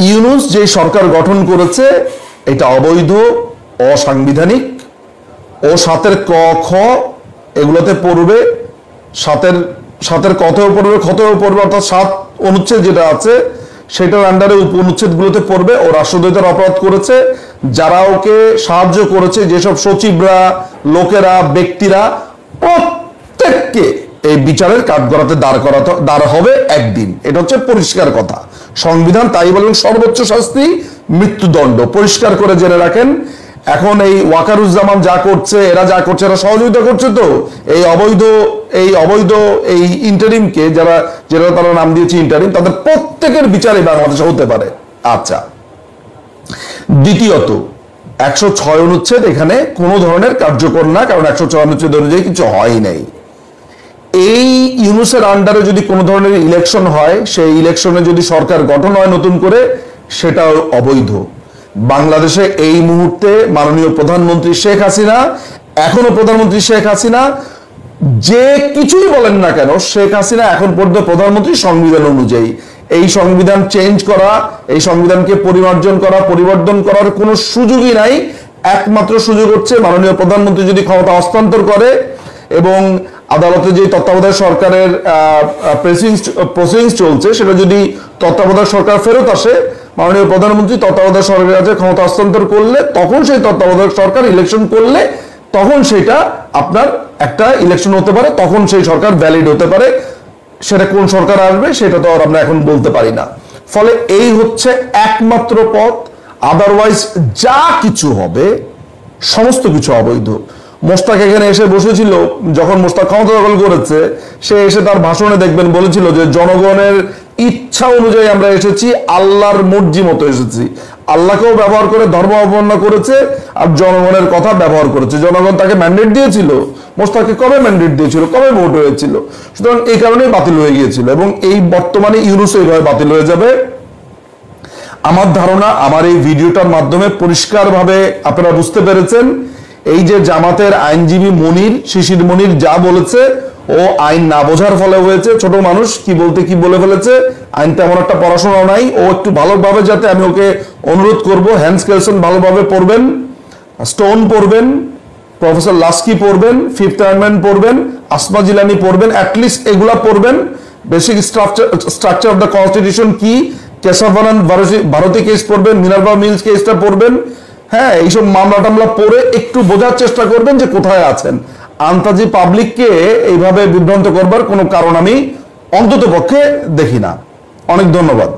ইউনূস যে সরকার গঠন করেছে এটা অবৈধ, অসাংবিধানিক। ও 7-এর ক খ এগুলোতে পড়বে, 7-এর কতেও পড়বে, খতেও পড়বে, অর্থাৎ 7 অনুচ্ছেদ যেটা আছে সেটার আন্ডারে উপ অনুচ্ছেদগুলোতে পড়বে। ও রাষ্ট্রদ্রোহিতার অপরাধ করেছে। যারা ওকে সাহায্য করেছে, যেসব সচিবরা, লোকেরা, ব্যক্তিরা, প্রত্যেককে এই বিচারের কাঠগড়াতে দাঁড় হবে একদিন। এটা হচ্ছে পরিষ্কার কথা। সংবিধান তাই বলেন সর্বোচ্চ শাস্তি মৃত্যুদণ্ড। পরিষ্কার করে জেনে রাখেন। এখন এই ওয়াকারুজ্জামান যা করছে, এরা যা করছে, এরা সহযোগিতা করছে তো এই অবৈধ এই ইন্টারিমকে, যারা তারা নাম দিয়েছে ইন্টারিম, তাদের প্রত্যেকের বিচারে বাংলাদেশে হতে পারে। আচ্ছা, দ্বিতীয়ত 106 অনুচ্ছেদ এখানে কোনো ধরনের কার্যকর না, কারণ 106 অনুচ্ছেদ অনুযায়ী কিছু হয় নাই। এই ইউনূসের আন্ডারে যদি কোনো ধরনের ইলেকশন হয়, সেই ইলেকশনে যদি সরকার গঠন হয় নতুন করে, সেটাও অবৈধ। বাংলাদেশে এই মুহূর্তে মাননীয় প্রধানমন্ত্রী শেখ হাসিনা, এখনো প্রধানমন্ত্রী শেখ হাসিনা যে কিছুই বলেন না কেন, শেখ হাসিনা এখন পর্যন্ত প্রধানমন্ত্রী সংবিধান অনুযায়ী। এই সংবিধান চেঞ্জ করা, এই সংবিধানকে পরিমার্জন করা, পরিবর্তন করার কোনো সুযোগই নাই। একমাত্র সুযোগ হচ্ছে মাননীয় প্রধানমন্ত্রী যদি ক্ষমতা হস্তান্তর করে এবং আদালতে যে তত্ত্বাবধায়ক সরকারের প্রসিডিংস চলছে সেটা যদি তত্ত্বাবধায়ক সরকার ফেরত আসে, মাননীয় প্রধানমন্ত্রী তত্ত্বাবধায়ক সরকারের কাছে ক্ষমতা হস্তান্তর করলে, তখন সেই তত্ত্বাবধায়ক সরকার ইলেকশন করলে, তখন সেটা আপনার একটা ইলেকশন হতে পারে, তখন সেই সরকার ভ্যালিড হতে পারে। সেটা কোন সরকার আসবে সেটা তো আর আমরা এখন বলতে পারি না। ফলে এই হচ্ছে একমাত্র পথ। আদারওয়াইজ যা কিছু হবে সমস্ত কিছু অবৈধ। মোস্তাক এখানে এসে বসেছিল, যখন মোস্তাক ক্ষমতা দখল করেছে, সে এসে তার ভাষণে দেখবেন বলেছিল যে জনগণের ইচ্ছা অনুযায়ী আমরা এসেছি, আল্লাহর মর্জি মতো এসেছি। আল্লাহকেও ব্যবহার করে ধর্ম অবমাননা করেছে, আর জনগণের কথা ব্যবহার করেছে। জনগণ তাকে ম্যান্ডেট দিয়েছিল। মোস্তাককে কবে ম্যান্ডেট দিয়েছিল, কবে ভোট হয়েছিল? সুতরাং এই কারণেই বাতিল হয়ে গিয়েছিল, এবং এই বর্তমানে ইউনূস এইভাবে বাতিল হয়ে যাবে। আমার ধারণা আমার এই ভিডিওটার মাধ্যমে পরিষ্কারভাবে আপনারা বুঝতে পেরেছেন, এই যে জামাতের আইনজীবী মনির, শিশির মনির যা বলেছে, ও আইন না বোঝার ফলে হয়েছে। ছোট মানুষ কি বলতে কি বলে ফেলেছে। আইন তেমন একটা পড়াশোনা নাই। ও একটু ভালোভাবে, যাতে আমি ওকে অনুরোধ করব, হ্যান্স কেলসন ভালোভাবে পড়বেন, স্টোন পড়বেন, প্রফেসর লাস্কি পড়বেন, ফিফথ অ্যামেন্ডমেন্ট পড়বেন, আসমা জিলানি পড়বেন, অ্যাটলিস্ট এগুলা পড়বেন। Basic structure of the constitution কি, কেশবানন্দ ভারতী কেস পড়বেন, মিনার্ভা মিলস কেসটা পড়বেন। হ্যাঁ, এইসব মামলা টামলা পড়ে একটু বোঝার চেষ্টা করবেন যে কোথায় আছেন। আন্তাজি পাবলিককে এইভাবে বিভ্রান্ত করবার কোনো কারণ আমি অন্তত পক্ষে দেখি না। অনেক ধন্যবাদ।